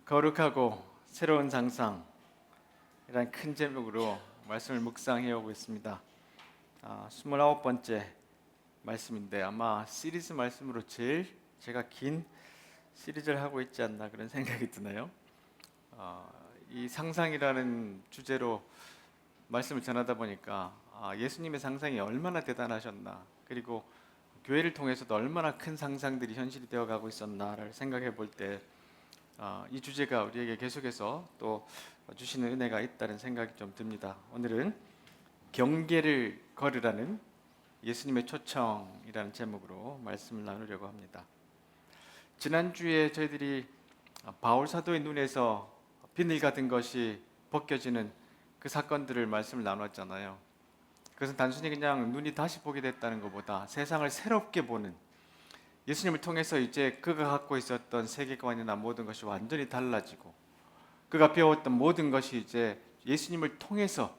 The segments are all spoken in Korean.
거룩하고 새로운 상상이라는 큰 제목으로 말씀을 묵상해 오고 있습니다. 29번째 말씀인데 아마 시리즈 말씀으로 제일 제가 긴 시리즈를 하고 있지 않나 그런 생각이 드네요. 이 상상이라는 주제로 말씀을 전하다 보니까 예수님의 상상이 얼마나 대단하셨나, 그리고 교회를 통해서도 얼마나 큰 상상들이 현실이 되어가고 있었나를 생각해 볼때 이 주제가 우리에게 계속해서 또 주시는 은혜가 있다는 생각이 좀 듭니다. 오늘은 경계를 걸으라는 예수님의 초청이라는 제목으로 말씀을 나누려고 합니다. 지난주에 저희들이 바울 사도의 눈에서 비늘 같은 것이 벗겨지는 그 사건들을 말씀을 나눴잖아요. 그것은 단순히 그냥 눈이 다시 보게 됐다는 것보다 세상을 새롭게 보는, 예수님을 통해서 이제 그가 갖고 있었던 세계관이나 모든 것이 완전히 달라지고 그가 배웠던 모든 것이 이제 예수님을 통해서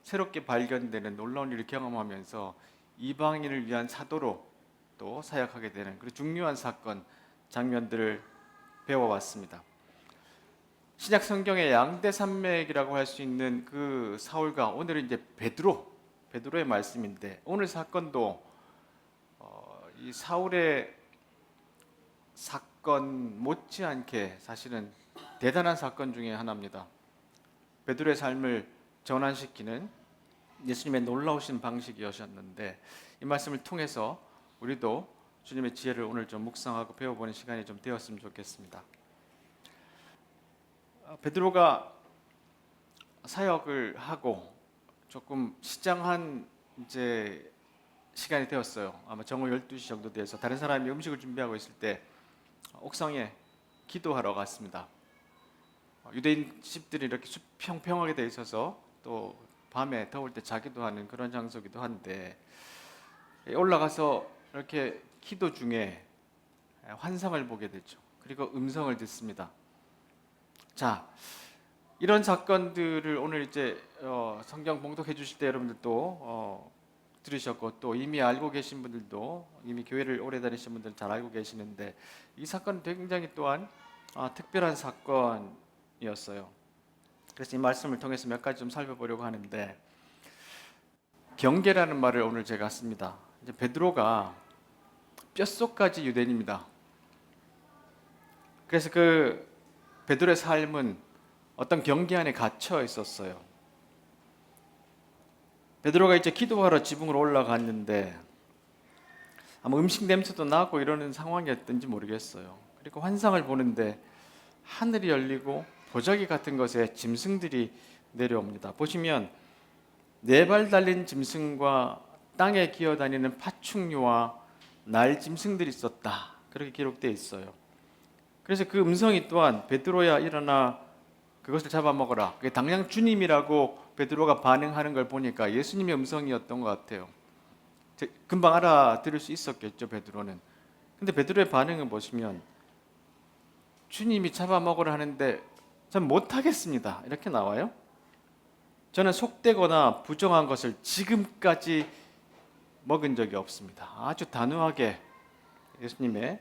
새롭게 발견되는 놀라운 일을 경험하면서 이방인을 위한 사도로 또 사역하게 되는 그런 중요한 사건 장면들을 배워왔습니다. 신약 성경의 양대 산맥이라고 할 수 있는 그 사울과 오늘은 이제 베드로의 말씀인데, 오늘 사건도 이 사울의 사건 못지않게 사실은 대단한 사건 중에 하나입니다. 베드로의 삶을 전환시키는 예수님의 놀라우신 방식이었는데, 이 말씀을 통해서 우리도 주님의 지혜를 오늘 좀 묵상하고 배워보는 시간이 좀 되었으면 좋겠습니다. 베드로가 사역을 하고 조금 시장한 이제 시간이 되었어요. 아마 정오 12시 정도 돼서 다른 사람이 음식을 준비하고 있을 때 옥상에 기도하러 갔습니다. 유대인 집들이 이렇게 평평하게 돼 있어서 또 밤에 더울 때 자기도 하는 그런 장소기도 한데, 올라가서 이렇게 기도 중에 환상을 보게 되죠. 그리고 음성을 듣습니다. 자, 이런 사건들을 오늘 이제 성경 봉독해 주실 때 여러분들도 들으셨고, 또 이미 알고 계신 분들도, 이미 교회를 오래 다니신 분들은 잘 알고 계시는데, 이 사건은 굉장히 또한 특별한 사건이었어요. 그래서 이 말씀을 통해서 몇 가지 좀 살펴보려고 하는데, 경계라는 말을 오늘 제가 씁니다. 이제 베드로가 뼛속까지 유대인입니다. 그래서 그 베드로의 삶은 어떤 경계 안에 갇혀 있었어요. 베드로가 이제 기도하러 지붕으로 올라갔는데 아마 음식 냄새도 나고 이러는 상황이었던지 모르겠어요. 그리고 환상을 보는데 하늘이 열리고 보자기 같은 것에 짐승들이 내려옵니다. 보시면 4발 달린 짐승과 땅에 기어다니는 파충류와 날짐승들이 있었다, 그렇게 기록되어 있어요. 그래서 그 음성이 또한 베드로야 일어나 그것을 잡아먹어라, 그게 당장 주님이라고 베드로가 반응하는 걸 보니까 예수님의 음성이었던 것 같아요. 금방 알아들을 수 있었겠죠, 베드로는. 근데 베드로의 반응을 보시면 주님이 잡아먹으라 하는데 전 못하겠습니다, 이렇게 나와요. 저는 속되거나 부정한 것을 지금까지 먹은 적이 없습니다. 아주 단호하게 예수님의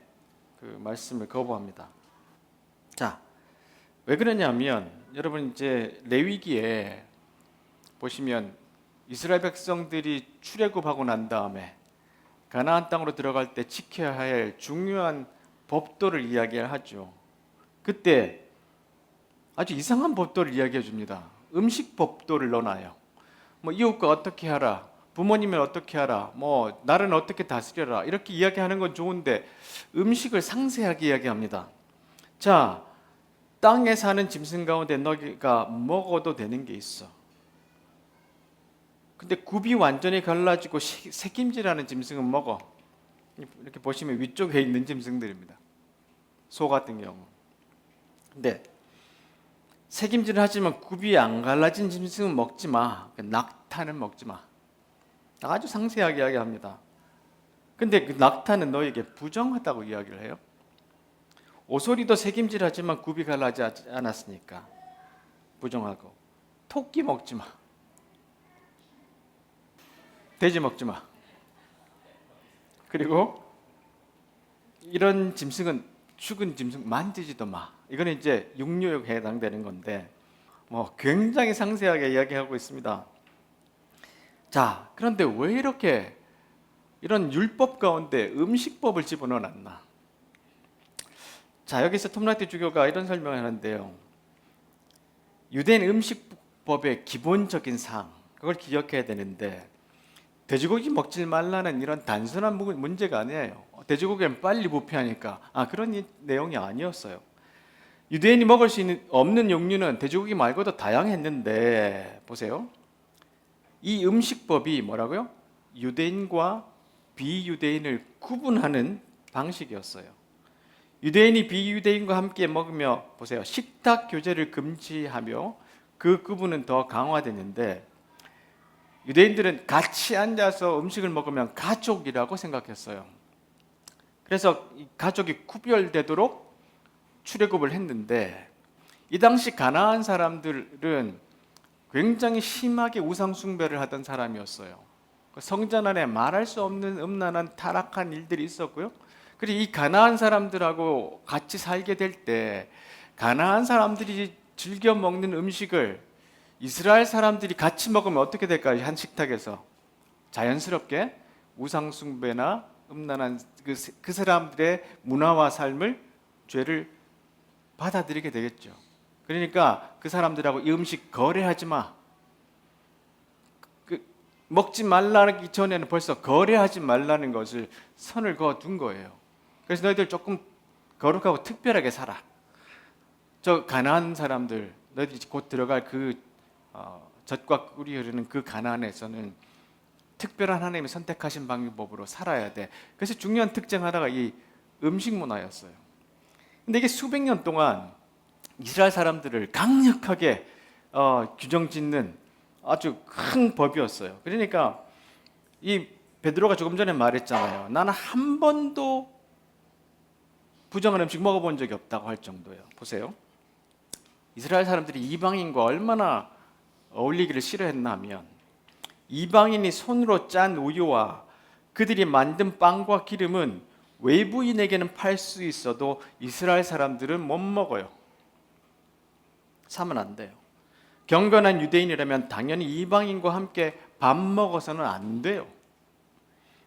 그 말씀을 거부합니다. 자, 왜 그러냐면 여러분 이제 레위기에 보시면 이스라엘 백성들이 출애굽하고 난 다음에 가나안 땅으로 들어갈 때 지켜야 할 중요한 법도를 이야기하죠. 그때 아주 이상한 법도를 이야기해 줍니다. 음식 법도를 넣어놔요. 뭐 이웃과 어떻게 하라, 부모님을 어떻게 하라, 뭐 나를 어떻게 다스려라, 이렇게 이야기하는 건 좋은데 음식을 상세하게 이야기합니다. 자, 땅에 사는 짐승 가운데 너희가 먹어도 되는 게 있어. 근데 굽이 완전히 갈라지고 새김질하는 짐승은 먹어. 이렇게 보시면 위쪽에 있는 짐승들입니다. 소 같은 경우. 근데 새김질을 하지만 굽이 안 갈라진 짐승은 먹지 마. 낙타는 먹지 마. 아주 상세하게 이야기합니다. 근데 그 낙타는 너에게 부정하다고 이야기를 해요. 오소리도 새김질하지만 굽이 갈라지 않았으니까 부정하고, 토끼 먹지 마, 돼지 먹지 마, 그리고 이런 짐승은 죽은 짐승 만지지도 마. 이거는 이제 육류에 해당되는 건데 굉장히 상세하게 이야기하고 있습니다. 자, 그런데 왜 이렇게 이런 율법 가운데 음식법을 집어넣어놨나? 자, 여기서 톰라이트 주교가 이런 설명을 하는데요. 유대인 음식법의 기본적인 사항, 그걸 기억해야 되는데 돼지고기 먹지 말라는 이런 단순한 문제가 아니에요. 돼지고기는 빨리 부패하니까 그런 내용이 아니었어요. 유대인이 먹을 수 없는 종류는 돼지고기 말고도 다양했는데 보세요. 이 음식법이 뭐라고요? 유대인과 비유대인을 구분하는 방식이었어요. 유대인이 비유대인과 함께 먹으며 보세요. 식탁 교제를 금지하며 그 구분은 더 강화되는데 유대인들은 같이 앉아서 음식을 먹으면 가족이라고 생각했어요. 그래서 가족이 구별되도록 출애굽을 했는데 이 당시 가나안 사람들은 굉장히 심하게 우상 숭배를 하던 사람이었어요. 성전 안에 말할 수 없는 음란한 타락한 일들이 있었고요. 그리고 이 가나안 사람들하고 같이 살게 될 때 가나안 사람들이 즐겨 먹는 음식을 이스라엘 사람들이 같이 먹으면 어떻게 될까요? 한 식탁에서 자연스럽게 우상 숭배나 음란한 그 사람들의 문화와 삶을 죄를 받아들이게 되겠죠. 그러니까 그 사람들하고 이 음식 거래하지 마. 먹지 말라기 전에는 벌써 거래하지 말라는 것을 선을 그어둔 거예요. 그래서 너희들 조금 거룩하고 특별하게 살아. 저 가나안 사람들, 너희들이 곧 들어갈 그 젖과 꿀이 흐르는 그 가나안에서는 특별한 하나님이 선택하신 방법으로 살아야 돼. 그래서 중요한 특징 하나가 이 음식 문화였어요. 근데 이게 수백 년 동안 이스라엘 사람들을 강력하게 규정 짓는 아주 큰 법이었어요. 그러니까 이 베드로가 조금 전에 말했잖아요. 나는 한 번도 부정한 음식 먹어본 적이 없다고 할 정도예요. 보세요. 이스라엘 사람들이 이방인과 얼마나 어울리기를 싫어했나 하면 이방인이 손으로 짠 우유와 그들이 만든 빵과 기름은 외부인에게는 팔 수 있어도 이스라엘 사람들은 못 먹어요. 사면 안 돼요. 경건한 유대인이라면 당연히 이방인과 함께 밥 먹어서는 안 돼요.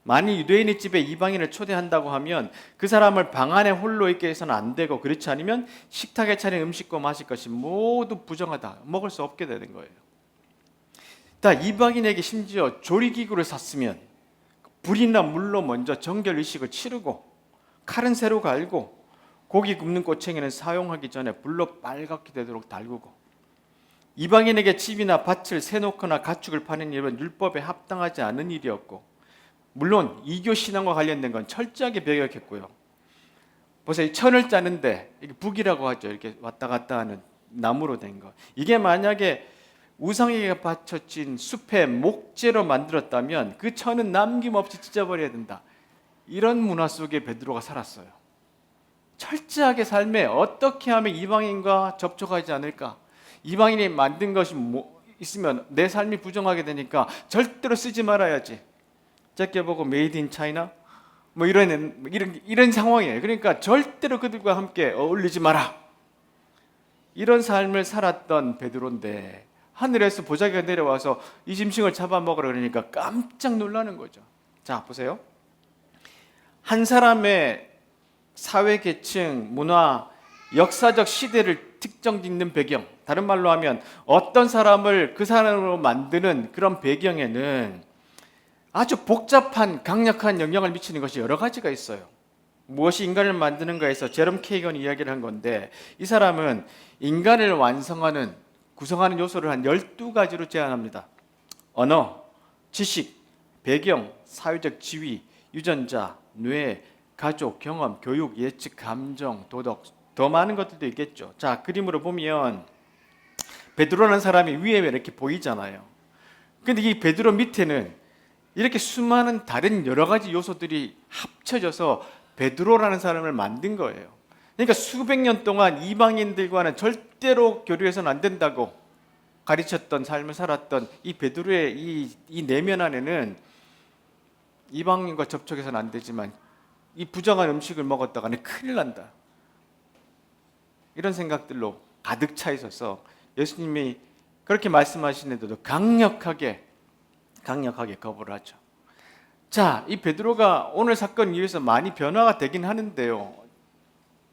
만일 유대인의 집에 이방인을 초대한다고 하면 그 사람을 방 안에 홀로 있게 해서는 안 되고 그렇지 않으면 식탁에 차린 음식과 마실 것이 모두 부정하다. 먹을 수 없게 되는 거예요. 다 이방인에게 심지어 조리기구를 샀으면 불이나 물로 먼저 정결 의식을 치르고 칼은 새로 갈고 고기 굽는 꼬챙이는 사용하기 전에 불로 빨갛게 되도록 달구고 이방인에게 집이나 밭을 세놓거나 가축을 파는 일은 율법에 합당하지 않은 일이었고 물론 이교 신앙과 관련된 건 철저하게 배격했고요. 보세요. 천을 짜는데 이게 북이라고 하죠. 이렇게 왔다 갔다 하는 나무로 된 거. 이게 만약에 우상에게 바쳐진 숲의 목재로 만들었다면 그 천은 남김없이 찢어버려야 된다. 이런 문화 속에 베드로가 살았어요. 철저하게 삶에 어떻게 하면 이방인과 접촉하지 않을까? 이방인이 만든 것이 있으면 내 삶이 부정하게 되니까 절대로 쓰지 말아야지. 짧게 보고 메이드 인 차이나 이런 상황이에요. 그러니까 절대로 그들과 함께 어울리지 마라. 이런 삶을 살았던 베드로인데 하늘에서 보자기가 내려와서 이 짐승을 잡아먹으라 그러니까 깜짝 놀라는 거죠. 자, 보세요. 한 사람의 사회 계층, 문화, 역사적 시대를 특정 짓는 배경, 다른 말로 하면 어떤 사람을 그 사람으로 만드는 그런 배경에는 아주 복잡한 강력한 영향을 미치는 것이 여러 가지가 있어요. 무엇이 인간을 만드는가에서 제롬 케이건이 이야기를 한 건데 이 사람은 인간을 완성하는 구성하는 요소를 한 12가지로 제안합니다. 언어, 지식, 배경, 사회적 지위, 유전자, 뇌, 가족, 경험, 교육, 예측, 감정, 도덕, 더 많은 것들도 있겠죠. 자, 그림으로 보면 베드로라는 사람이 위에 이렇게 보이잖아요. 근데 이 베드로 밑에는 이렇게 수많은 다른 여러 가지 요소들이 합쳐져서 베드로라는 사람을 만든 거예요. 그러니까 수백 년 동안 이방인들과는 절대로 교류해서는 안 된다고 가르쳤던 삶을 살았던 이 베드로의 이 내면 안에는 이방인과 접촉해서는 안 되지만 이 부정한 음식을 먹었다가는 큰일 난다. 이런 생각들로 가득 차 있어서 예수님이 그렇게 말씀하시는데도 강력하게 거부를 하죠. 자, 이 베드로가 오늘 사건 이후에서 많이 변화가 되긴 하는데요.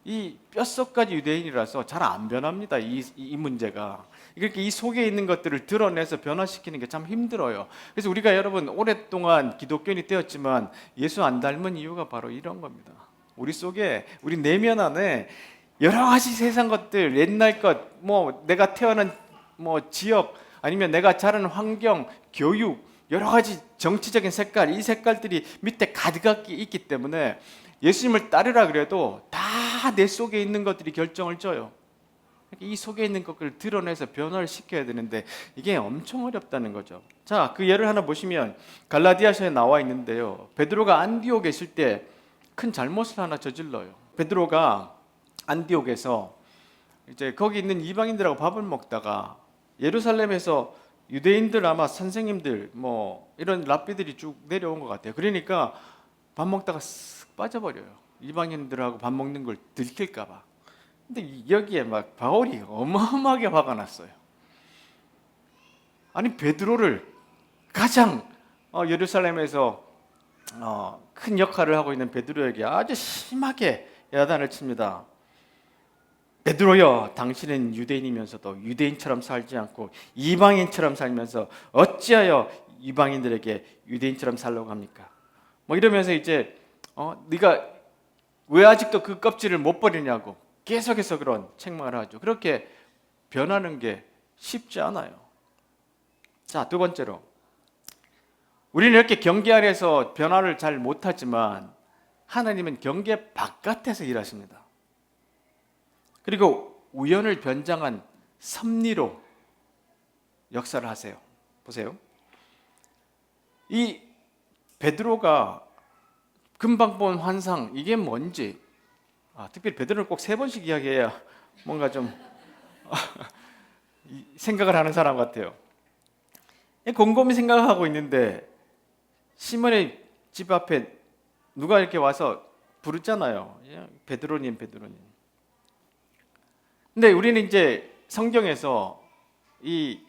이 뼛속까지 유대인이라서 잘 안 변합니다. 이 문제가. 이렇게 이 속에 있는 것들을 드러내서 변화시키는 게 참 힘들어요. 그래서 우리가 여러분 오랫동안 기독교인이 되었지만 예수 안 닮은 이유가 바로 이런 겁니다. 우리 속에, 우리 내면 안에 여러 가지 세상 것들, 옛날 것, 뭐 내가 태어난 뭐 지역, 아니면 내가 자란 환경, 교육, 여러 가지 정치적인 색깔, 이 색깔들이 밑에 가득하게 있기 때문에 예수님을 따르라 그래도 다 내 속에 있는 것들이 결정을 져요. 이 속에 있는 것을 드러내서 변화를 시켜야 되는데 이게 엄청 어렵다는 거죠. 자, 그 예를 하나 보시면 갈라디아서에 나와 있는데요. 베드로가 안디옥에 있을 때 큰 잘못을 하나 저질러요. 베드로가 안디옥에서 이제 거기 있는 이방인들하고 밥을 먹다가 예루살렘에서 유대인들 아마 선생님들 뭐 이런 랍비들이 쭉 내려온 것 같아요. 그러니까 밥 먹다가 쓱 빠져버려요. 이방인들하고 밥 먹는 걸 들킬까 봐. 근데 여기에 막 바울이 어마어마하게 화가 났어요. 아니 베드로를 가장 예루살렘에서 큰 역할을 하고 있는 베드로에게 아주 심하게 야단을 칩니다. 베드로여, 당신은 유대인이면서도 유대인처럼 살지 않고 이방인처럼 살면서 어찌하여 이방인들에게 유대인처럼 살려고 합니까? 뭐 이러면서 이제 네가 왜 아직도 그 껍질을 못 버리냐고 계속해서 그런 책망을 하죠. 그렇게 변하는 게 쉽지 않아요. 자, 두 번째로 우리는 이렇게 경계 아래에서 변화를 잘 못하지만 하나님은 경계 바깥에서 일하십니다. 그리고 우연을 변장한 섭리로 역사를 하세요. 보세요. 이 베드로가 금방 본 환상, 이게 뭔지 특별히 베드로는 꼭 3번씩 이야기해야 뭔가 좀 생각을 하는 사람 같아요. 곰곰이 생각하고 있는데 시몬의 집 앞에 누가 이렇게 와서 부르잖아요. 베드로님. 근데 우리는 이제 성경에서 이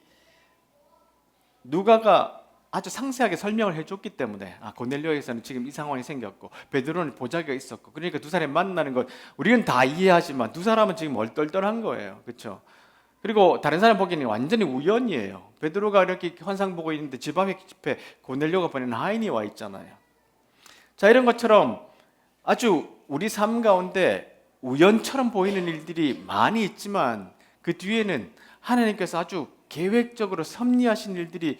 누가가 아주 상세하게 설명을 해줬기 때문에 고넬료에서는 지금 이 상황이 생겼고 베드로는 보자기가 있었고 그러니까 두 사람이 만나는 것 우리는 다 이해하지만 두 사람은 지금 얼떨떨한 거예요. 그렇죠? 그리고 다른 사람 보기에는 완전히 우연이에요. 베드로가 이렇게 환상 보고 있는데 집 앞에 고넬료가 보낸 하인이 와 있잖아요. 자, 이런 것처럼 아주 우리 삶 가운데 우연처럼 보이는 일들이 많이 있지만 그 뒤에는 하나님께서 아주 계획적으로 섭리하신 일들이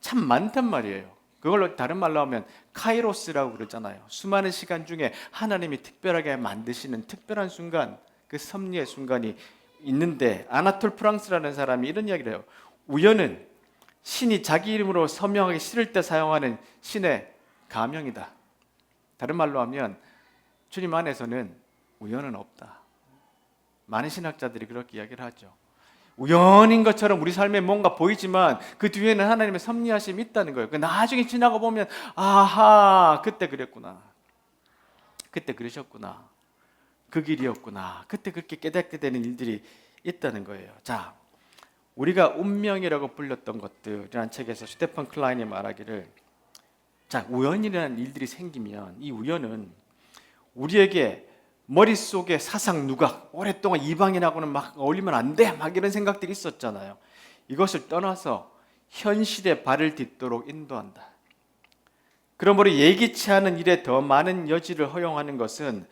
참 많단 말이에요. 그걸로 다른 말로 하면 카이로스라고 그러잖아요. 수많은 시간 중에 하나님이 특별하게 만드시는 특별한 순간, 그 섭리의 순간이 있는데 아나톨 프랑스라는 사람이 이런 이야기를 해요. 우연은 신이 자기 이름으로 서명하기 싫을 때 사용하는 신의 가명이다. 다른 말로 하면 주님 안에서는 우연은 없다. 많은 신학자들이 그렇게 이야기를 하죠. 우연인 것처럼 우리 삶에 뭔가 보이지만 그 뒤에는 하나님의 섭리하심이 있다는 거예요. 나중에 지나가 보면 아하, 그때 그랬구나. 그때 그러셨구나. 그 길이었구나. 그때 그렇게 깨닫게 되는 일들이 있다는 거예요. 자, 우리가 운명이라고 불렸던 것들이라는 책에서 스테판 클라인이 말하기를 자, 우연이라는 일들이 생기면 이 우연은 우리에게 머릿속에 사상 누각, 오랫동안 이방인하고는 막 어울리면 안 돼, 막 이런 생각들이 있었잖아요. 이것을 떠나서 현실에 발을 딛도록 인도한다. 그러므로 예기치 않은 일에 더 많은 여지를 허용하는 것은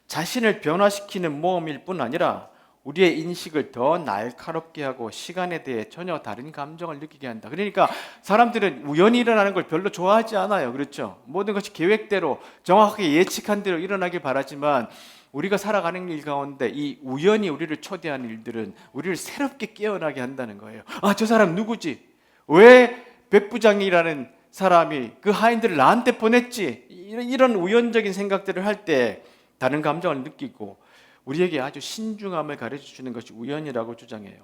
자신을 변화시키는 모험일 뿐 아니라 우리의 인식을 더 날카롭게 하고 시간에 대해 전혀 다른 감정을 느끼게 한다. 그러니까 사람들은 우연히 일어나는 걸 별로 좋아하지 않아요. 그렇죠? 모든 것이 계획대로 정확하게 예측한 대로 일어나길 바라지만 우리가 살아가는 일 가운데 이 우연히 우리를 초대하는 일들은 우리를 새롭게 깨어나게 한다는 거예요. 저 사람 누구지? 왜 백부장이라는 사람이 그 하인들을 나한테 보냈지? 이런 우연적인 생각들을 할 때 다른 감정을 느끼고 우리에게 아주 신중함을 가르쳐주는 것이 우연이라고 주장해요.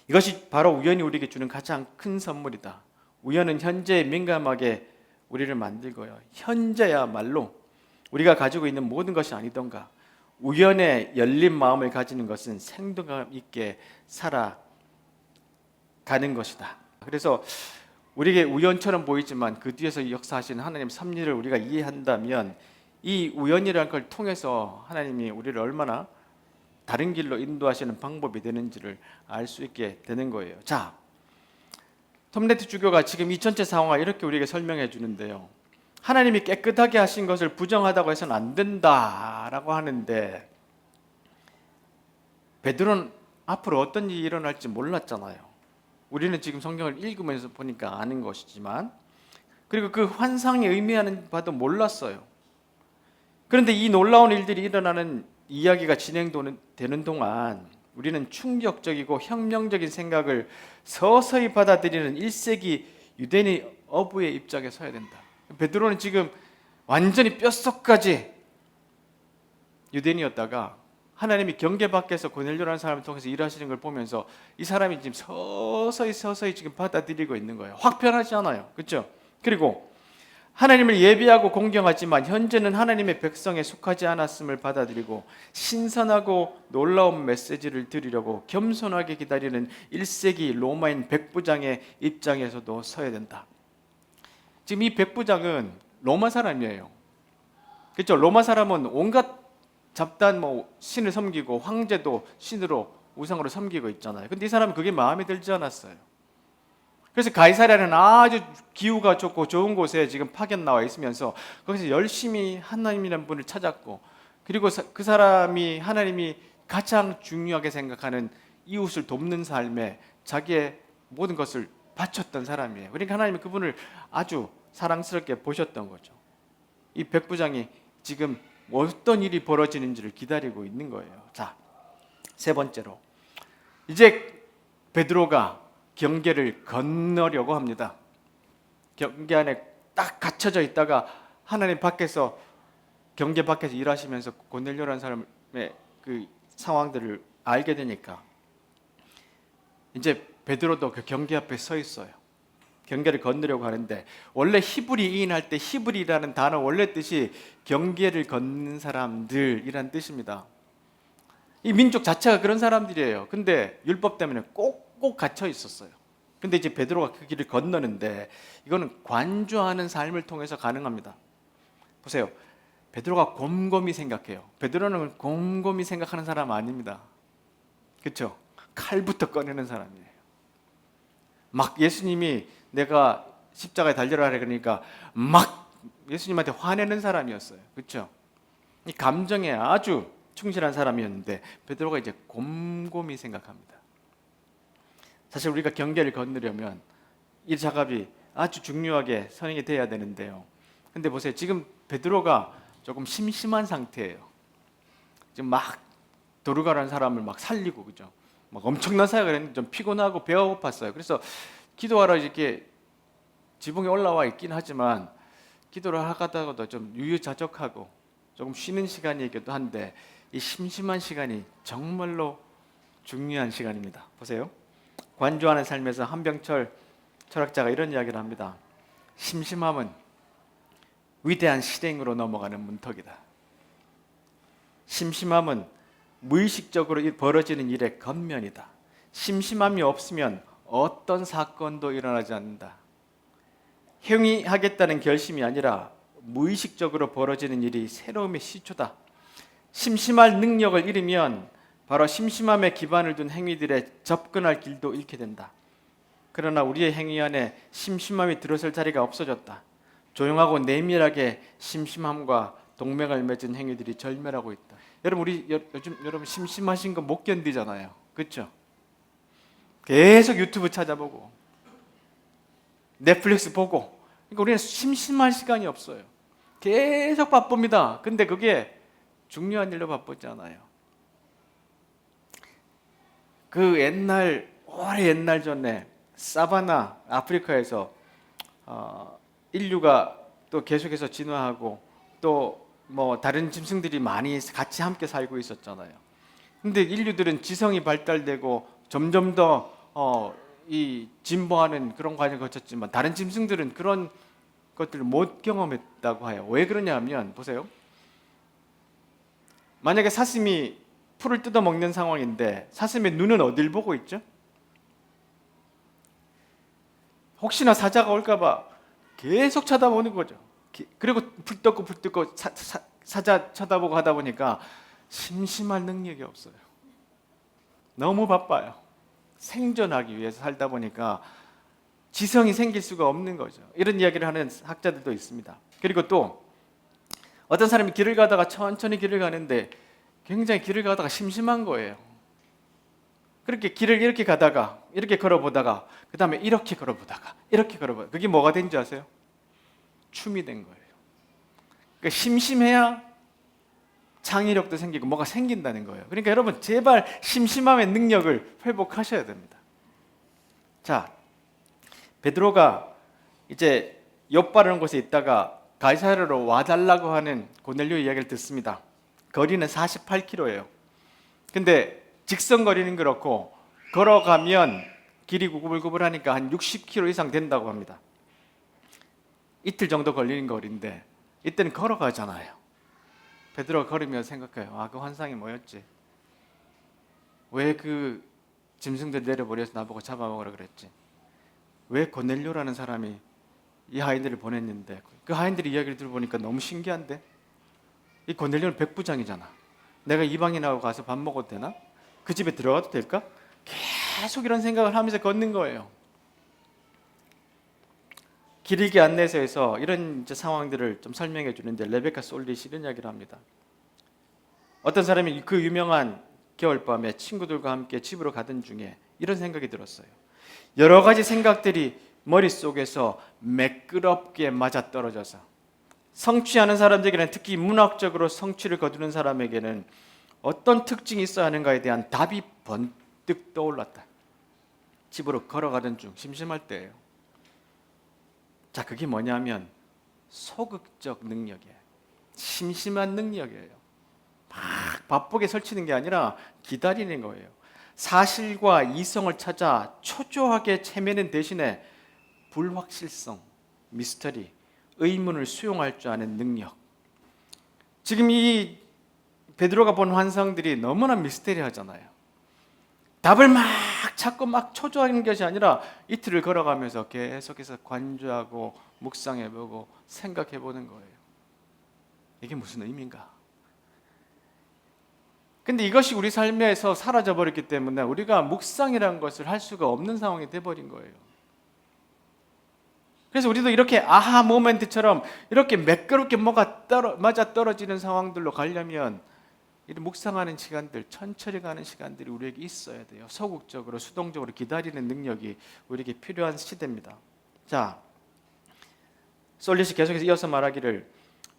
이것이 바로 우연이 우리에게 주는 가장 큰 선물이다. 우연은 현재에 민감하게 우리를 만들고요. 현재야말로 우리가 가지고 있는 모든 것이 아니던가 우연에 열린 마음을 가지는 것은 생동감 있게 살아가는 것이다. 그래서 우리에게 우연처럼 보이지만 그 뒤에서 역사하시는 하나님 섭리를 우리가 이해한다면 이 우연이라는 걸 통해서 하나님이 우리를 얼마나 다른 길로 인도하시는 방법이 되는지를 알 수 있게 되는 거예요. 자, 톰 레트 주교가 지금 이 전체 상황을 이렇게 우리에게 설명해 주는데요. 하나님이 깨끗하게 하신 것을 부정하다고 해서는 안 된다라고 하는데 베드로는 앞으로 어떤 일이 일어날지 몰랐잖아요. 우리는 지금 성경을 읽으면서 보니까 아는 것이지만, 그리고 그 환상이 의미하는 바도 몰랐어요. 그런데 이 놀라운 일들이 일어나는 이야기가 진행되는 동안 우리는 충격적이고 혁명적인 생각을 서서히 받아들이는 1세기 유대인의 어부의 입장에 서야 된다. 베드로는 지금 완전히 뼛속까지 유대인이었다가 하나님이 경계 밖에서 고넬료라는 사람을 통해서 일하시는 걸 보면서 이 사람이 지금 서서히 지금 받아들이고 있는 거예요. 확 변하지 않아요. 그렇죠? 그리고 하나님을 예비하고 공경하지만 현재는 하나님의 백성에 속하지 않았음을 받아들이고 신선하고 놀라운 메시지를 드리려고 겸손하게 기다리는 1세기 로마인 백부장의 입장에서도 서야 된다. 지금 이 백부장은 로마 사람이에요. 그렇죠? 로마 사람은 온갖 잡단 신을 섬기고 황제도 신으로 우상으로 섬기고 있잖아요. 근데 이 사람은 그게 마음에 들지 않았어요. 그래서 가이사랴는 아주 기후가 좋고 좋은 곳에 지금 파견 나와 있으면서 거기서 열심히 하나님이라는 분을 찾았고, 그리고 그 사람이 하나님이 가장 중요하게 생각하는 이웃을 돕는 삶에 자기의 모든 것을 바쳤던 사람이에요. 그러니까 하나님이 그분을 아주 사랑스럽게 보셨던 거죠. 이 백부장이 지금 어떤 일이 벌어지는지를 기다리고 있는 거예요. 자, 세 번째로 이제 베드로가 경계를 건너려고 합니다. 경계 안에 딱 갇혀져 있다가 하나님 밖에서, 경계 밖에서 일하시면서 고넬료라는 사람의 그 상황들을 알게 되니까 이제 베드로도 그 경계 앞에 서 있어요. 경계를 건너려고 하는데, 원래 히브리인 할 때 히브리라는 단어 원래 뜻이 경계를 걷는 사람들이란 뜻입니다. 이 민족 자체가 그런 사람들이에요. 근데 율법 때문에 꼭 갇혀 있었어요. 근데 이제 베드로가 그 길을 건너는데 이거는 관주하는 삶을 통해서 가능합니다. 보세요. 베드로가 곰곰이 생각해요. 베드로는 곰곰이 생각하는 사람 아닙니다. 그렇죠? 칼부터 꺼내는 사람이에요. 막 예수님이 내가 십자가에 달려라 그러니까 막 예수님한테 화내는 사람이었어요. 그렇죠? 이 감정에 아주 충실한 사람이었는데 베드로가 이제 곰곰이 생각합니다. 사실 우리가 경계를 건너려면 이 작업이 아주 중요하게 선행이 돼야 되는데요. 근데 보세요. 지금 베드로가 조금 심심한 상태예요. 지금 막 도르가라는 사람을 막 살리고, 그죠? 막 엄청난 사역을 했는데 좀 피곤하고 배가 고팠어요. 그래서 기도하러 이렇게 지붕에 올라와 있긴 하지만 기도를 하다가도 좀 유유자적하고 조금 쉬는 시간이기도 한데 이 심심한 시간이 정말로 중요한 시간입니다. 보세요. 관주하는 삶에서 한병철 철학자가 이런 이야기를 합니다. 심심함은 위대한 실행으로 넘어가는 문턱이다. 심심함은 무의식적으로 벌어지는 일의 겉면이다. 심심함이 없으면 어떤 사건도 일어나지 않는다. 행위하겠다는 결심이 아니라 무의식적으로 벌어지는 일이 새로움의 시초다. 심심할 능력을 잃으면 바로 심심함에 기반을 둔 행위들에 접근할 길도 잃게 된다. 그러나 우리의 행위 안에 심심함이 들어설 자리가 없어졌다. 조용하고 내밀하게 심심함과 동맹을 맺은 행위들이 절멸하고 있다. 여러분, 우리 요즘 여러분 심심하신 거 못 견디잖아요. 그렇죠? 계속 유튜브 찾아보고 넷플릭스 보고, 그러니까 우리는 심심할 시간이 없어요. 계속 바쁩니다. 근데 그게 중요한 일로 바쁘지 않아요. 그 오래 옛날 전에 사바나 아프리카에서 인류가 또 계속해서 진화하고 또 뭐 다른 짐승들이 많이 같이 함께 살고 있었잖아요. 근데 인류들은 지성이 발달되고 점점 더 이 진보하는 그런 과정을 거쳤지만 다른 짐승들은 그런 것들을 못 경험했다고 해요. 왜 그러냐면 보세요. 만약에 사슴이 풀을 뜯어 먹는 상황인데 사슴의 눈은 어딜 보고 있죠? 혹시나 사자가 올까봐 계속 쳐다보는 거죠. 그리고 불 떴고 사자 쳐다보고 하다 보니까 심심할 능력이 없어요. 너무 바빠요. 생존하기 위해서 살다 보니까 지성이 생길 수가 없는 거죠. 이런 이야기를 하는 학자들도 있습니다. 그리고 또 어떤 사람이 길을 가다가 천천히 길을 가는데 굉장히 길을 가다가 심심한 거예요. 그렇게 길을 이렇게 가다가 이렇게 걸어보다가 그 다음에 이렇게 걸어보다가 이렇게 걸어보다가 그게 뭐가 된지 아세요? 춤이 된 거예요. 그러니까 심심해야 창의력도 생기고 뭐가 생긴다는 거예요. 그러니까 여러분 제발 심심함의 능력을 회복하셔야 됩니다. 자, 베드로가 이제 욥바라는 곳에 있다가 가이사랴로 와달라고 하는 고넬료 이야기를 듣습니다. 거리는 48km예요. 근데 직선 거리는 그렇고 걸어가면 길이 구불구불하니까 한 60km 이상 된다고 합니다. 이틀 정도 걸리는 거리인데 이때는 걸어가잖아요. 베드로가 걸으며 생각해요. 그 환상이 뭐였지? 왜 그 짐승들 내려버려서 나보고 잡아먹으라 그랬지? 왜 고넬료라는 사람이 이 하인들을 보냈는데 그 하인들이 이야기를 들어보니까 너무 신기한데? 이 고넬료는 백부장이잖아. 내가 이방인하고 가서 밥 먹어도 되나? 그 집에 들어가도 될까? 계속 이런 생각을 하면서 걷는 거예요. 길게 안내서에서 이런 상황들을 좀 설명해 주는데 레베카 솔릿이 이런 이야기를 합니다. 어떤 사람이 그 유명한 겨울밤에 친구들과 함께 집으로 가던 중에 이런 생각이 들었어요. 여러 가지 생각들이 머릿속에서 매끄럽게 맞아떨어져서 성취하는 사람들에게는, 특히 문학적으로 성취를 거두는 사람에게는 어떤 특징이 있어야 하는가에 대한 답이 번뜩 떠올랐다. 집으로 걸어가던 중 심심할 때예요. 자, 그게 뭐냐면 소극적 능력이에요. 심심한 능력이에요. 막 바쁘게 설치는 게 아니라 기다리는 거예요. 사실과 이성을 찾아 초조하게 체매는 대신에 불확실성, 미스터리, 의문을 수용할 줄 아는 능력. 지금 이 베드로가 본 환상들이 너무나 미스테리하잖아요. 답을 막 찾고 막 초조하는 것이 아니라 이틀을 걸어가면서 계속해서 관조하고 묵상해보고 생각해보는 거예요. 이게 무슨 의미인가? 근데 이것이 우리 삶에서 사라져버렸기 때문에 우리가 묵상이라는 것을 할 수가 없는 상황이 돼버린 거예요. 그래서 우리도 이렇게 아하 모멘트처럼 이렇게 매끄럽게 뭐가 맞아 떨어지는 상황들로 가려면 이런 묵상하는 시간들, 천천히 가는 시간들이 우리에게 있어야 돼요. 소극적으로, 수동적으로 기다리는 능력이 우리에게 필요한 시대입니다. 자, 솔릿이 계속해서 이어서 말하기를,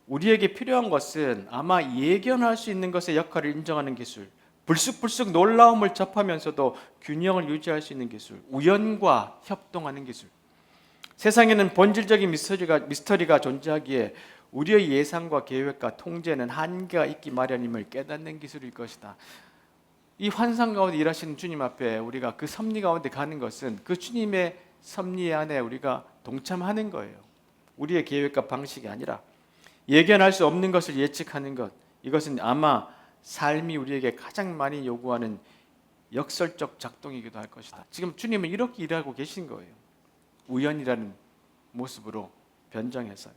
우리에게 필요한 것은 아마 예견할 수 있는 것의 역할을 인정하는 기술, 불쑥불쑥 놀라움을 접하면서도 균형을 유지할 수 있는 기술, 우연과 협동하는 기술. 세상에는 본질적인 미스터리가 존재하기에 우리의 예상과 계획과 통제는 한계가 있기 마련임을 깨닫는 기술일 것이다. 이 환상 가운데 일하시는 주님 앞에 우리가 그 섭리 가운데 가는 것은 그 주님의 섭리 안에 우리가 동참하는 거예요. 우리의 계획과 방식이 아니라 예견할 수 없는 것을 예측하는 것, 이것은 아마 삶이 우리에게 가장 많이 요구하는 역설적 작동이기도 할 것이다. 지금 주님은 이렇게 일하고 계신 거예요. 우연이라는 모습으로 변정해서요.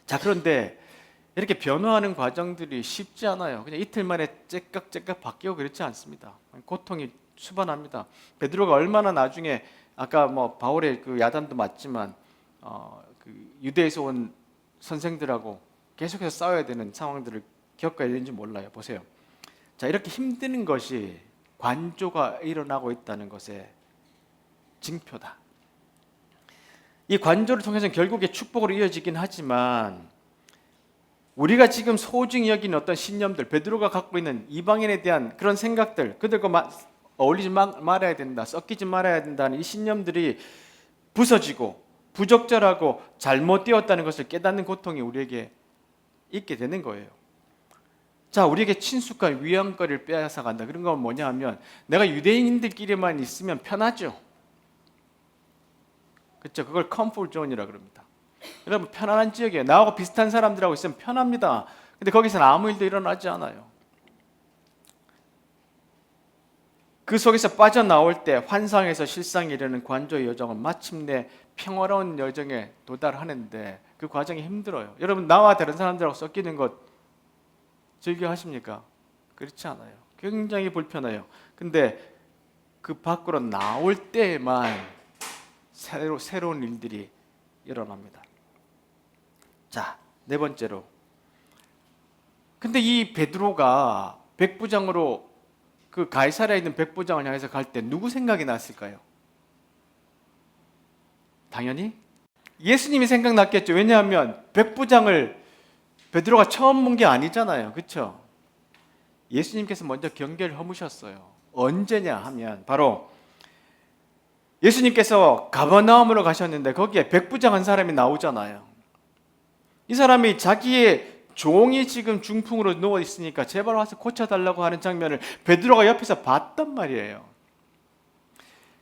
자, 그런데 이렇게 변화하는 과정들이 쉽지 않아요. 그냥 이틀 만에 째깍째깍 바뀌고 그렇지 않습니다. 고통이 수반합니다. 베드로가 얼마나 나중에 아까 바울의 그 야단도 맞지만 그 유대에서 온 선생들하고 계속해서 싸워야 되는 상황들을 겪어야 되는지 몰라요. 보세요. 자, 이렇게 힘드는 것이 관조가 일어나고 있다는 것의 징표다. 이 관조를 통해서는 결국에 축복으로 이어지긴 하지만 우리가 지금 소중히 여기는 어떤 신념들, 베드로가 갖고 있는 이방인에 대한 그런 생각들, 그들과 어울리지 말아야 된다, 섞이지 말아야 된다는 이 신념들이 부서지고 부적절하고 잘못되었다는 것을 깨닫는 고통이 우리에게 있게 되는 거예요. 자, 우리에게 친숙한 위안거리를 빼앗아 간다. 그런 건 뭐냐 하면 내가 유대인들끼리만 있으면 편하죠. 그렇죠? 그걸 컴포트 존이라고 그럽니다. 여러분, 편안한 지역이에요. 나하고 비슷한 사람들하고 있으면 편합니다. 근데 거기서는 아무 일도 일어나지 않아요. 그 속에서 빠져나올 때 환상에서 실상에 이르는 관조의 여정은 마침내 평화로운 여정에 도달하는데 그 과정이 힘들어요. 여러분, 나와 다른 사람들하고 섞이는 것 즐겨 하십니까? 그렇지 않아요. 굉장히 불편해요. 근데 그 밖으로 나올 때만 새로운 일들이 일어납니다. 자, 네 번째로. 근데 이 베드로가 백부장으로 그 가이사랴에 있는 백부장을 향해서 갈 때 누구 생각이 났을까요? 당연히 예수님이 생각났겠죠. 왜냐하면 백부장을 베드로가 처음 본 게 아니잖아요. 그렇죠? 예수님께서 먼저 경계를 허무셨어요. 언제냐 하면 바로 예수님께서 가버나움으로 가셨는데 거기에 백부장 한 사람이 나오잖아요. 이 사람이 자기의 종이 지금 중풍으로 누워 있으니까 제발 와서 고쳐달라고 하는 장면을 베드로가 옆에서 봤단 말이에요.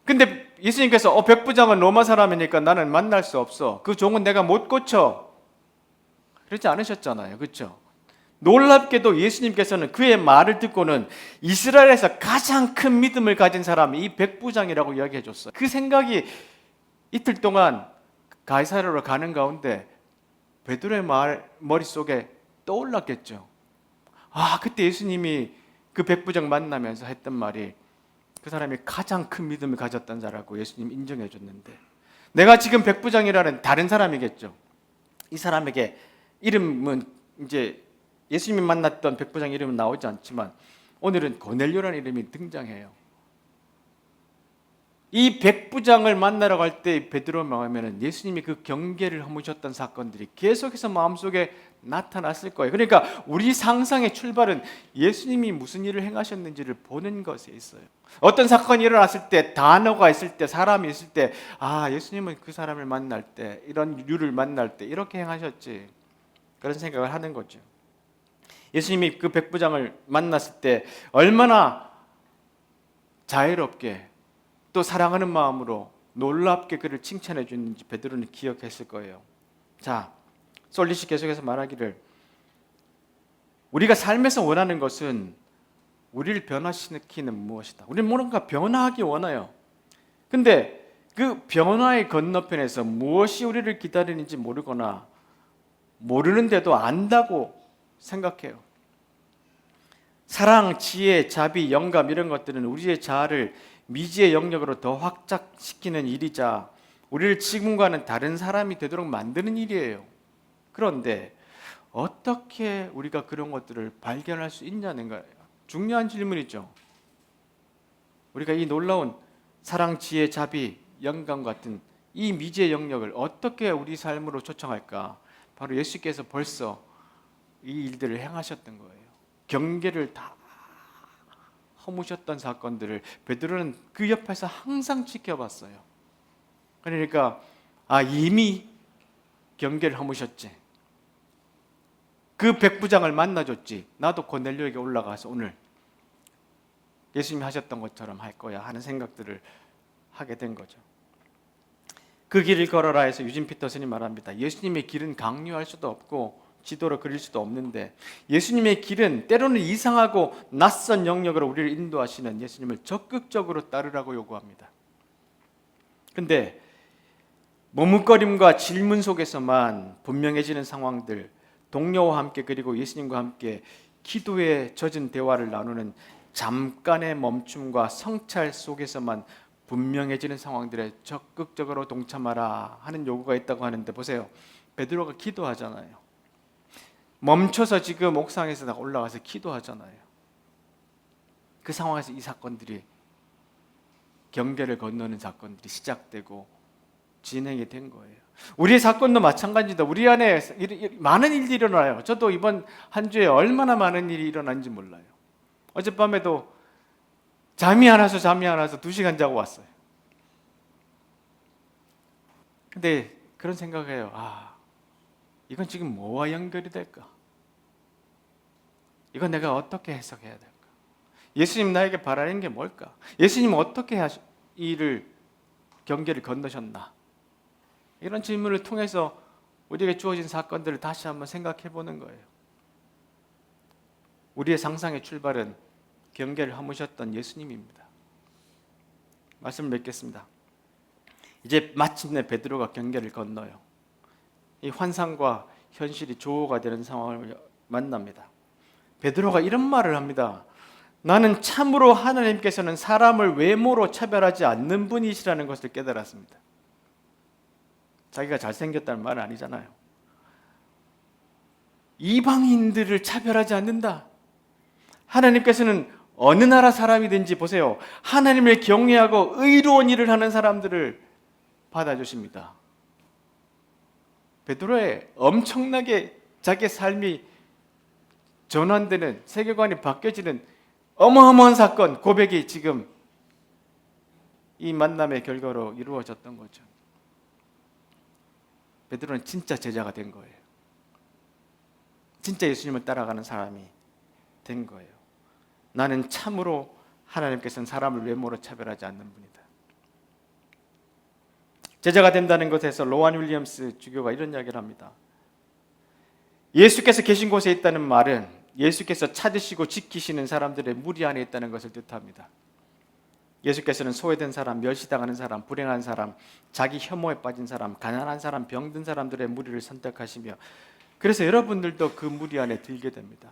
근데 예수님께서 백부장은 로마 사람이니까 나는 만날 수 없어. 그 종은 내가 못 고쳐. 그러지 않으셨잖아요. 그렇죠? 놀랍게도 예수님께서는 그의 말을 듣고는 이스라엘에서 가장 큰 믿음을 가진 사람이 이 백부장이라고 이야기해 줬어요. 그 생각이 이틀 동안 가이사랴로 가는 가운데 베드로의 머릿속에 떠올랐겠죠. 그때 예수님이 그 백부장 만나면서 했던 말이 그 사람이 가장 큰 믿음을 가졌던 자라고 예수님 인정해 줬는데, 내가 지금 백부장이라는 다른 사람이겠죠. 이 사람에게 이름은 이제 예수님이 만났던 백부장 이름은 나오지 않지만 오늘은 고넬료라는 이름이 등장해요. 이 백부장을 만나러 갈 때 베드로 마음에는 예수님이 그 경계를 허무셨던 사건들이 계속해서 마음속에 나타났을 거예요. 그러니까 우리 상상의 출발은 예수님이 무슨 일을 행하셨는지를 보는 것에 있어요. 어떤 사건이 일어났을 때, 단어가 있을 때, 사람이 있을 때, 예수님은 그 사람을 만날 때, 이런 류를 만날 때 이렇게 행하셨지, 그런 생각을 하는 거죠. 예수님이 그 백부장을 만났을 때 얼마나 자애롭게 또 사랑하는 마음으로 놀랍게 그를 칭찬해 주는지 베드로는 기억했을 거예요. 자, 솔릿이 계속해서 말하기를, 우리가 삶에서 원하는 것은 우리를 변화시키는 무엇이다. 우리는 뭔가 변화하기 원해요. 근데 그 변화의 건너편에서 무엇이 우리를 기다리는지 모르거나 모르는데도 안다고 생각해요. 사랑, 지혜, 자비, 영감 이런 것들은 우리의 자아를 미지의 영역으로 더 확장시키는 일이자 우리를 지금과는 다른 사람이 되도록 만드는 일이에요. 그런데 어떻게 우리가 그런 것들을 발견할 수 있냐는 거예요. 중요한 질문이죠. 우리가 이 놀라운 사랑, 지혜, 자비, 영감 같은 이 미지의 영역을 어떻게 우리 삶으로 초청할까? 바로 예수께서 벌써 이 일들을 행하셨던 거예요. 경계를 다 허무셨던 사건들을 베드로는 그 옆에서 항상 지켜봤어요. 그러니까 이미 경계를 허무셨지. 그 백부장을 만나줬지. 나도 고넬료에게 올라가서 오늘 예수님이 하셨던 것처럼 할 거야 하는 생각들을 하게 된 거죠. 그 길을 걸어라 해서 유진 피터슨이 말합니다. 예수님의 길은 강요할 수도 없고 지도로 그릴 수도 없는데 예수님의 길은 때로는 이상하고 낯선 영역으로 우리를 인도하시는 예수님을 적극적으로 따르라고 요구합니다. 근데 머뭇거림과 질문 속에서만 분명해지는 상황들, 동료와 함께 그리고 예수님과 함께 기도에 젖은 대화를 나누는 잠깐의 멈춤과 성찰 속에서만 분명해지는 상황들에 적극적으로 동참하라 하는 요구가 있다고 하는데, 보세요. 베드로가 기도하잖아요. 멈춰서 지금 옥상에서 올라가서 기도하잖아요. 그 상황에서 이 사건들이, 경계를 건너는 사건들이 시작되고 진행이 된 거예요. 우리의 사건도 마찬가지다. 우리 안에 많은 일들이 일어나요. 저도 이번 한 주에 얼마나 많은 일이 일어난지 몰라요. 어젯밤에도 잠이 안 와서 2시간 자고 왔어요. 근데 그런 생각해요. 이건 지금 뭐와 연결이 될까? 이건 내가 어떻게 해석해야 될까? 예수님 나에게 바라는 게 뭘까? 예수님 어떻게 이를 경계를 건너셨나? 이런 질문을 통해서 우리에게 주어진 사건들을 다시 한번 생각해 보는 거예요. 우리의 상상의 출발은 경계를 허무셨던 예수님입니다. 말씀을 맺겠습니다. 이제 마침내 베드로가 경계를 건너요. 이 환상과 현실이 조화가 되는 상황을 만납니다. 베드로가 이런 말을 합니다. 나는 참으로 하나님께서는 사람을 외모로 차별하지 않는 분이시라는 것을 깨달았습니다. 자기가 잘생겼다는 말은 아니잖아요. 이방인들을 차별하지 않는다. 하나님께서는 어느 나라 사람이든지 보세요. 하나님을 경외하고 의로운 일을 하는 사람들을 받아주십니다. 베드로의 엄청나게 자기의 삶이 전환되는, 세계관이 바뀌어지는 어마어마한 사건, 고백이 지금 이 만남의 결과로 이루어졌던 거죠. 베드로는 진짜 제자가 된 거예요. 진짜 예수님을 따라가는 사람이 된 거예요. 나는 참으로 하나님께서는 사람을 외모로 차별하지 않는 분이다. 제자가 된다는 것에서 로완 윌리엄스 주교가 이런 이야기를 합니다. 예수께서 계신 곳에 있다는 말은 예수께서 찾으시고 지키시는 사람들의 무리 안에 있다는 것을 뜻합니다. 예수께서는 소외된 사람, 멸시당하는 사람, 불행한 사람, 자기 혐오에 빠진 사람, 가난한 사람, 병든 사람들의 무리를 선택하시며, 그래서 여러분들도 그 무리 안에 들게 됩니다.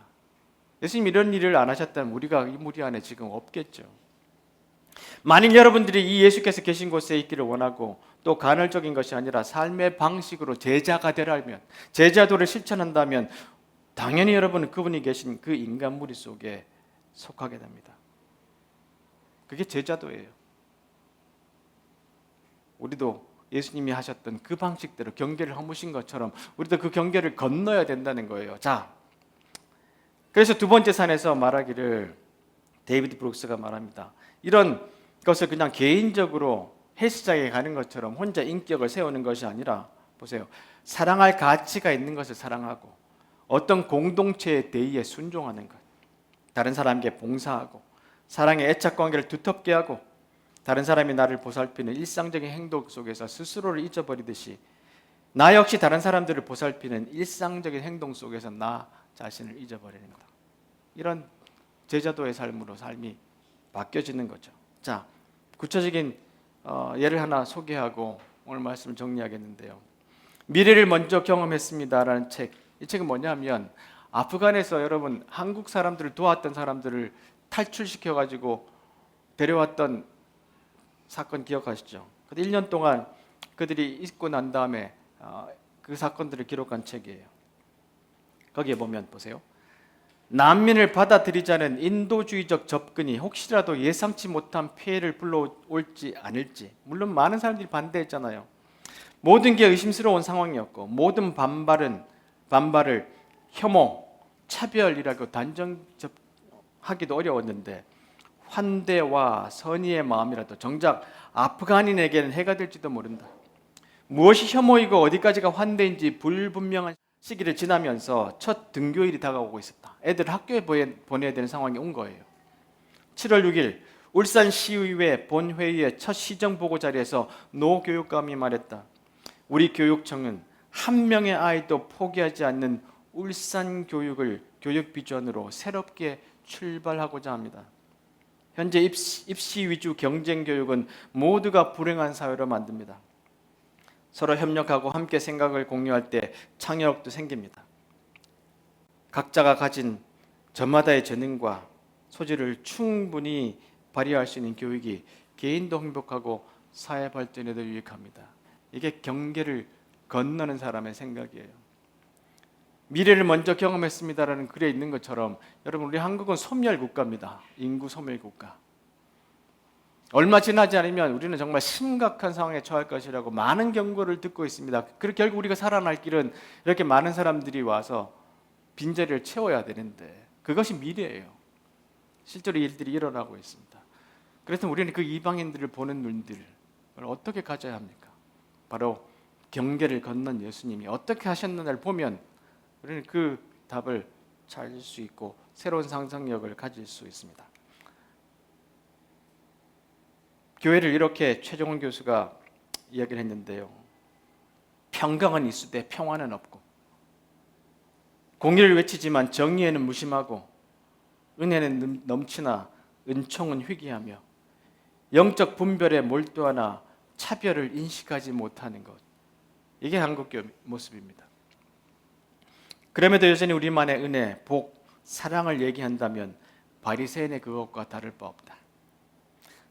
예수님이 이런 일을 안 하셨다면 우리가 이 무리 안에 지금 없겠죠. 만일 여러분들이 이 예수께서 계신 곳에 있기를 원하고 또 간헐적인 것이 아니라 삶의 방식으로 제자가 되라면, 제자도를 실천한다면 당연히 여러분은 그분이 계신 그 인간 무리 속에 속하게 됩니다. 그게 제자도예요. 우리도 예수님이 하셨던 그 방식대로 경계를 허무신 것처럼 우리도 그 경계를 건너야 된다는 거예요. 자, 그래서 두 번째 산에서 말하기를 데이비드 브룩스가 말합니다. 이런 것을 그냥 개인적으로 헬스장에 가는 것처럼 혼자 인격을 세우는 것이 아니라, 보세요, 사랑할 가치가 있는 것을 사랑하고 어떤 공동체의 대의에 순종하는 것, 다른 사람에게 봉사하고 사랑의 애착관계를 두텁게 하고 다른 사람이 나를 보살피는 일상적인 행동 속에서 스스로를 잊어버리듯이 나 역시 다른 사람들을 보살피는 일상적인 행동 속에서 나 자신을 잊어버리는 것, 이런 제자도의 삶으로 삶이 바뀌어지는 거죠. 자, 구체적인 예를 하나 소개하고 오늘 말씀을 정리하겠는데요. 미래를 먼저 경험했습니다라는 책, 이 책은 뭐냐면 아프간에서 여러분 한국 사람들을 도왔던 사람들을 탈출시켜가지고 데려왔던 사건 기억하시죠? 1년 동안 그들이 있고 난 다음에 그 사건들을 기록한 책이에요. 거기에 보면 보세요. 난민을 받아들이자는 인도주의적 접근이 혹시라도 예상치 못한 폐해를 불러올지 않을지, 물론 많은 사람들이 반대했잖아요. 모든 게 의심스러운 상황이었고 모든 반발을 혐오, 차별이라고 단정하기도 어려웠는데 환대와 선의의 마음이라도 정작 아프간인에게는 해가 될지도 모른다. 무엇이 혐오이고 어디까지가 환대인지 불분명한 시기를 지나면서 첫 등교일이 다가오고 있었다. 애들 학교에 보내야 되는 상황이 온 거예요. 7월 6일 울산시의회 본회의의 첫 시정보고 자리에서 노 교육감이 말했다. 우리 교육청은 한 명의 아이도 포기하지 않는 울산 교육을 교육 비전으로 새롭게 출발하고자 합니다. 현재 입시 위주 경쟁 교육은 모두가 불행한 사회로 만듭니다. 서로 협력하고 함께 생각을 공유할 때 창의력도 생깁니다. 각자가 가진 저마다의 재능과 소질을 충분히 발휘할 수 있는 교육이 개인도 행복하고 사회 발전에도 유익합니다. 이게 경계를 건너는 사람의 생각이에요. 미래를 먼저 경험했습니다라는 글에 있는 것처럼 여러분, 우리 한국은 소멸 국가입니다. 인구 소멸 국가. 얼마 지나지 않으면 우리는 정말 심각한 상황에 처할 것이라고 많은 경고를 듣고 있습니다. 그리고 결국 우리가 살아날 길은 이렇게 많은 사람들이 와서 빈자리를 채워야 되는데 그것이 미래예요. 실제로 일들이 일어나고 있습니다. 그래서 우리는 그 이방인들을 보는 눈들을 어떻게 가져야 합니까? 바로 경계를 건넌 예수님이 어떻게 하셨는가를 보면 우리는 그 답을 찾을 수 있고 새로운 상상력을 가질 수 있습니다. 교회를 이렇게 최종원 교수가 이야기를 했는데요. 평강은 있으되 평화는 없고, 공의를 외치지만 정의에는 무심하고, 은혜는 넘치나 은총은 희귀하며 영적 분별에 몰두하나 차별을 인식하지 못하는 것. 이게 한국교회 모습입니다. 그럼에도 여전히 우리만의 은혜, 복, 사랑을 얘기한다면 바리새인의 그것과 다를 바 없다.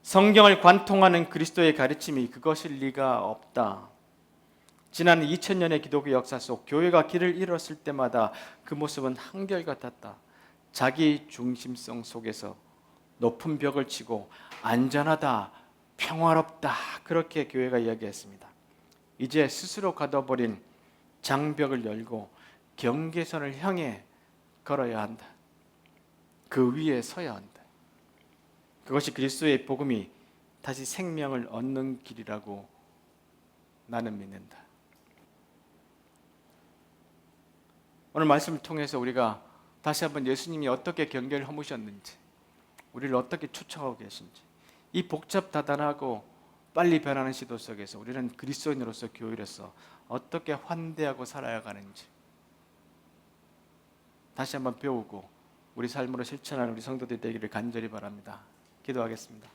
성경을 관통하는 그리스도의 가르침이 그것일 리가 없다. 지난 2000년의 기독교 역사 속 교회가 길을 잃었을 때마다 그 모습은 한결같았다. 자기 중심성 속에서 높은 벽을 치고 안전하다, 평화롭다 그렇게 교회가 이야기했습니다. 이제 스스로 가둬버린 장벽을 열고 경계선을 향해 걸어야 한다. 그 위에 서야 한다. 그것이 그리스도의 복음이 다시 생명을 얻는 길이라고 나는 믿는다. 오늘 말씀을 통해서 우리가 다시 한번 예수님이 어떻게 경계를 허무셨는지, 우리를 어떻게 초청하고 계신지, 이 복잡다단하고 빨리 변하는 시도 속에서 우리는 그리스도인으로서 교회로서 어떻게 환대하고 살아야 하는지 다시 한번 배우고 우리 삶으로 실천하는 우리 성도들이 되기를 간절히 바랍니다. 기도하겠습니다.